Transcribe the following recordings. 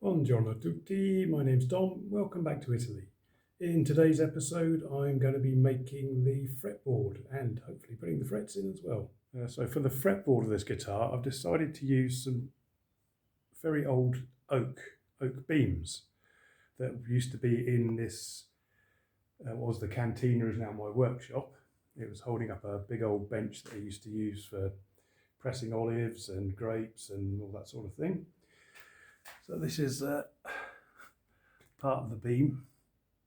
Buongiorno a tutti, my name's Dom, welcome back to Italy. In today's episode I'm going to be making the fretboard and hopefully putting the frets in as well. So for the fretboard of this guitar I've decided to use some very old oak beams that used to be in this, what was the cantina is now my workshop. It was holding up a big old bench that I used to use for pressing olives and grapes and all that sort of thing. So this is part of the beam,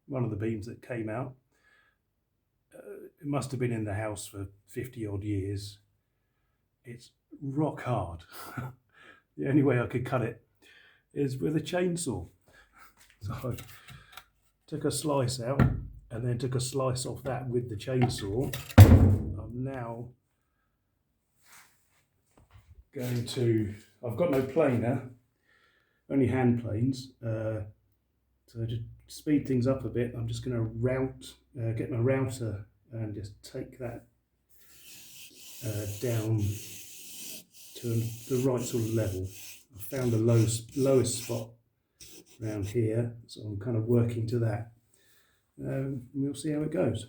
one of the beams that came out. It must have been in the house for 50 odd years. It's rock hard. The only way I could cut it is with a chainsaw. So I took a slice out and then took a slice off that with the chainsaw. I'm now I've got no planer, only hand planes. So to speed things up a bit, I'm just going to get my router and just take that down to the right sort of level. I found the lowest spot around here, so I'm kind of working to that. We'll see how it goes.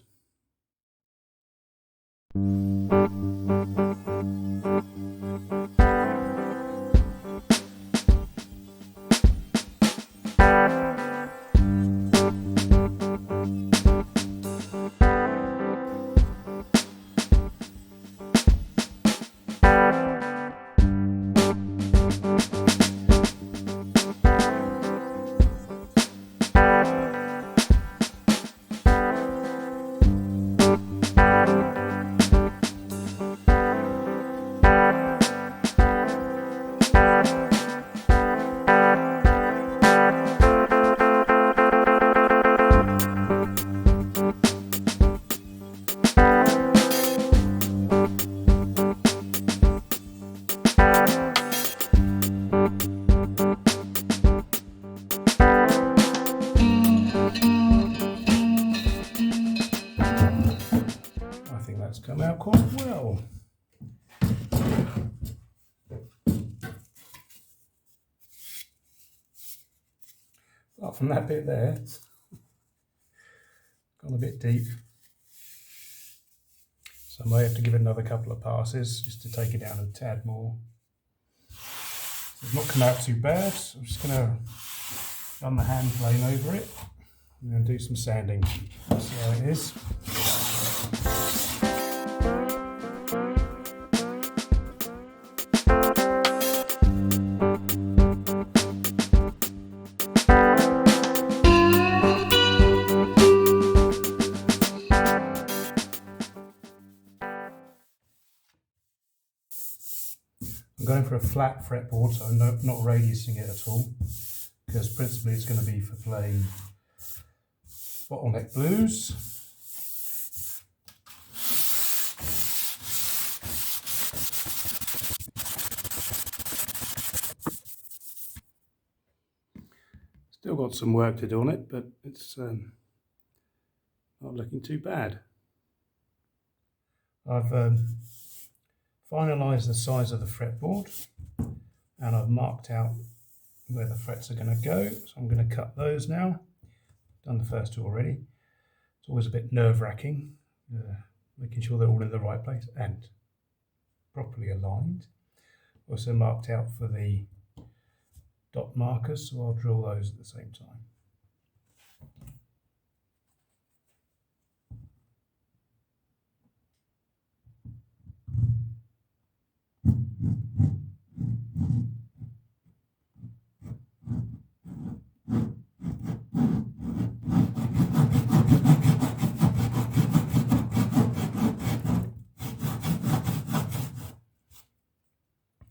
That's come out quite well. Apart from that bit there, gone a bit deep. So I may have to give it another couple of passes just to take it down a tad more. So it's not come out too bad, so I'm just going to run the hand plane over it and then do some sanding. See how it is. I'm going for a flat fretboard, so I'm not radiusing it at all, because principally it's going to be for playing bottleneck blues. Still got some work to do on it, but it's not looking too bad. I've finalised the size of the fretboard and I've marked out where the frets are going to go, so I'm going to cut those now. Done the first two already. It's always a bit nerve-wracking, making sure they're all in the right place and properly aligned. Also marked out for the dot markers, so I'll drill those at the same time.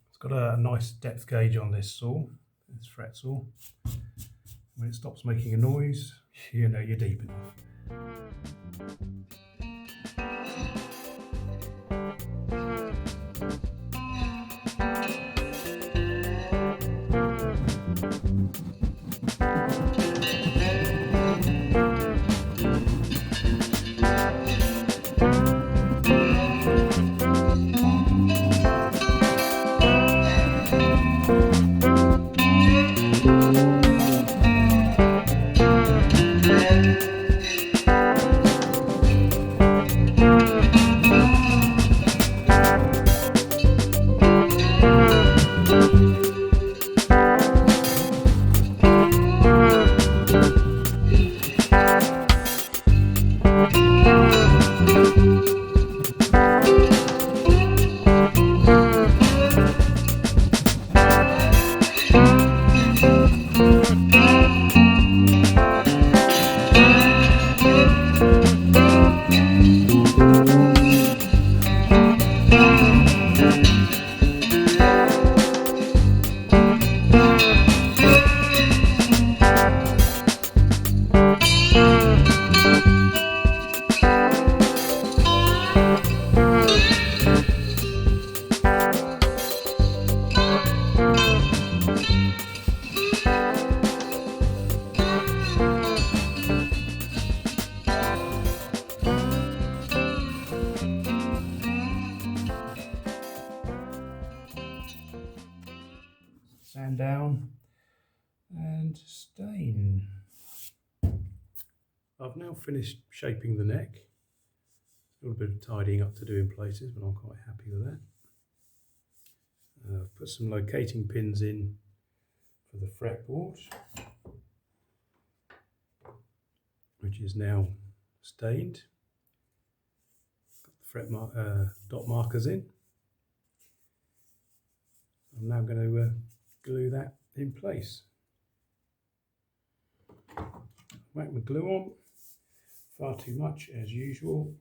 It's got a nice depth gauge on this saw, this fret saw. When it stops making a noise, you know you're deep enough. and stain. I've now finished shaping the neck. A little bit of tidying up to do in places, but I'm quite happy with that. I've put some locating pins in for the fretboard, which is now stained. Got the dot markers in. I'm now going to glue that in place. Whack my glue on, far too much as usual.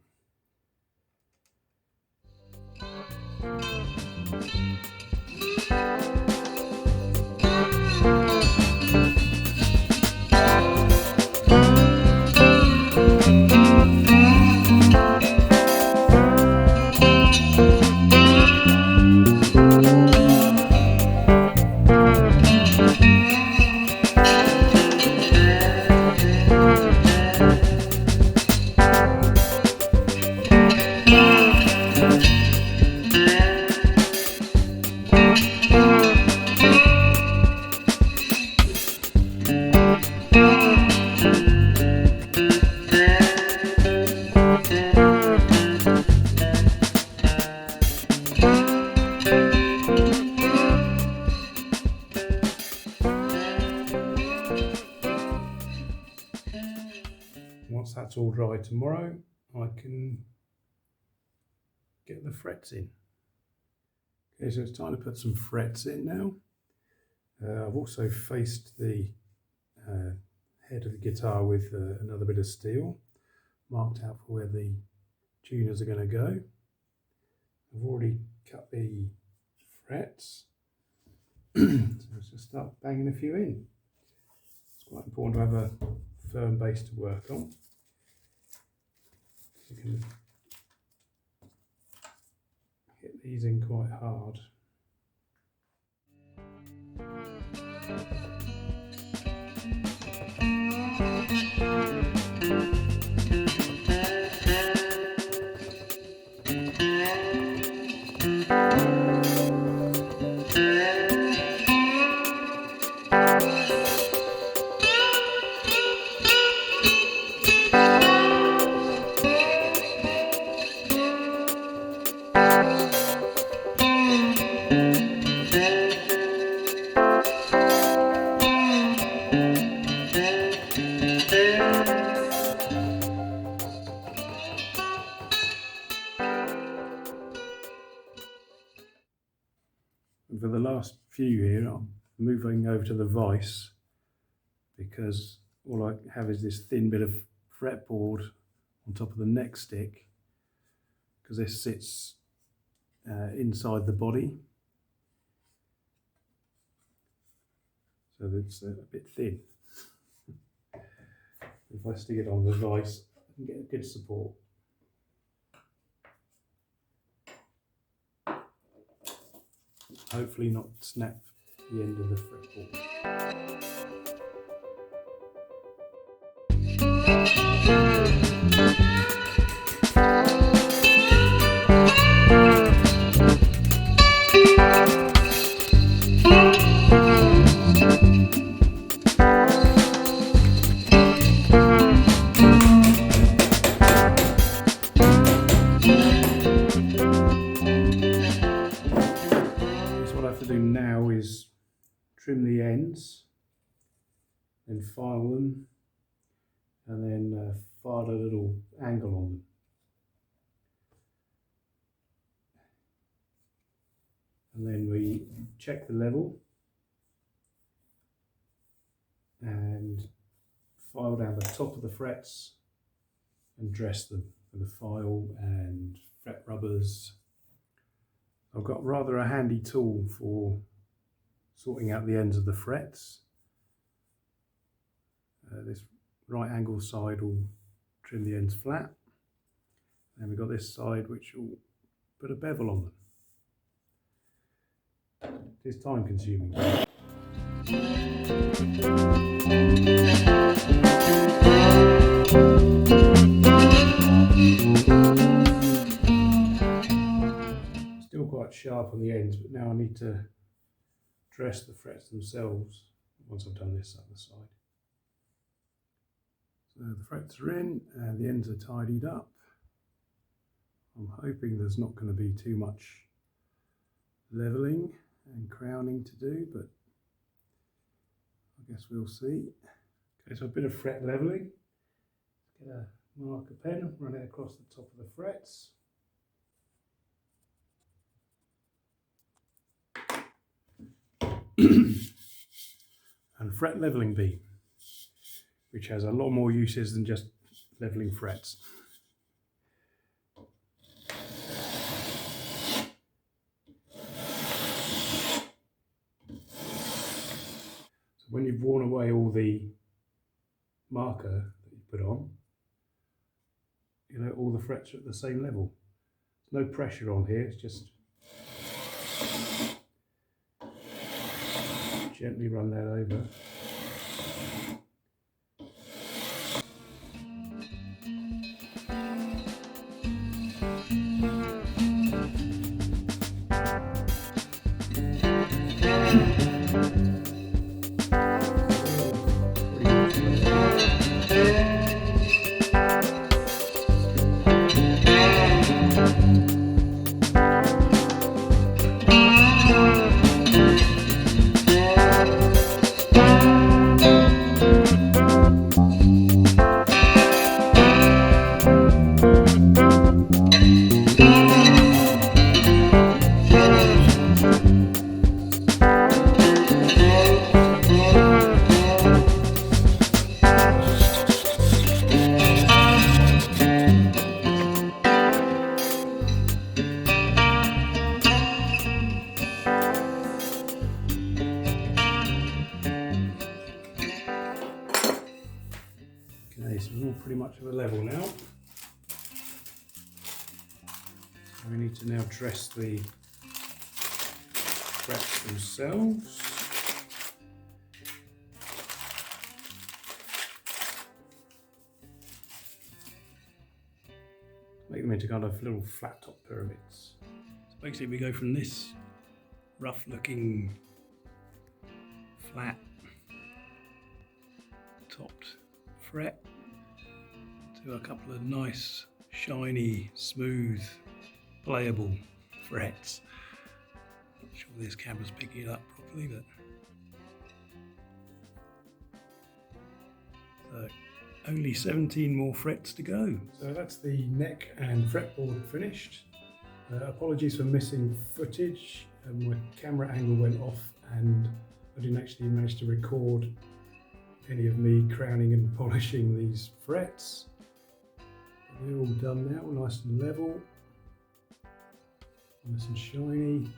Once that's all dry tomorrow, I can get the frets in. Okay, so it's time to put some frets in now. I've also faced the head of the guitar with another bit of steel, marked out for where the tuners are going to go. I've already cut the frets, so let's just start banging a few in. It's quite important to have a firm base to work on. You can hit these in quite hard. And for the last few here, I'm moving over to the vise because all I have is this thin bit of fretboard on top of the neck stick, because this sits inside the body, so that it's a bit thin. If I stick it on the vise, I can get a good support. Hopefully not snap the end of the fretboard. Now is trim the ends, then file them, and then file a little angle on them. And then we check the level and file down the top of the frets and dress them with a file and fret rubbers. I've got rather a handy tool for sorting out the ends of the frets. This right angle side will trim the ends flat, and we've got this side which will put a bevel on them. It's time consuming. Still quite sharp on the ends, but now I need to dress the frets themselves once I've done this other side. So the frets are in and the ends are tidied up. I'm hoping there's not going to be too much leveling and crowning to do, but I guess we'll see. Okay, so a bit of fret leveling. Get a marker pen, run it across the top of the frets. And fret leveling beam, which has a lot more uses than just leveling frets. So when you've worn away all the marker that you put on, you know, all the frets are at the same level. There's no pressure on here, it's just gently run that over. Okay, so we're all pretty much at a level now. So we need to now dress the frets themselves. Make them into kind of little flat top pyramids. So basically we go from this rough looking flat topped fret to a couple of nice, shiny, smooth, playable frets. Not sure this camera's picking it up properly, but so only 17 more frets to go. So that's the neck and fretboard finished. Apologies for missing footage. My camera angle went off and I didn't actually manage to record any of me crowning and polishing these frets. They're all done now, nice and level, nice and shiny.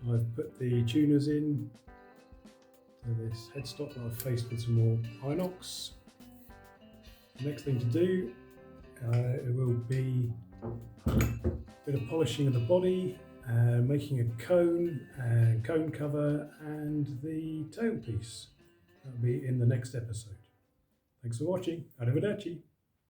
I've put the tuners in to this headstock that I've faced with some more inox. The next thing to do it will be a bit of polishing of the body, making a cone and cone cover and the tailpiece. That'll be in the next episode. Thanks for watching. Arrivederci.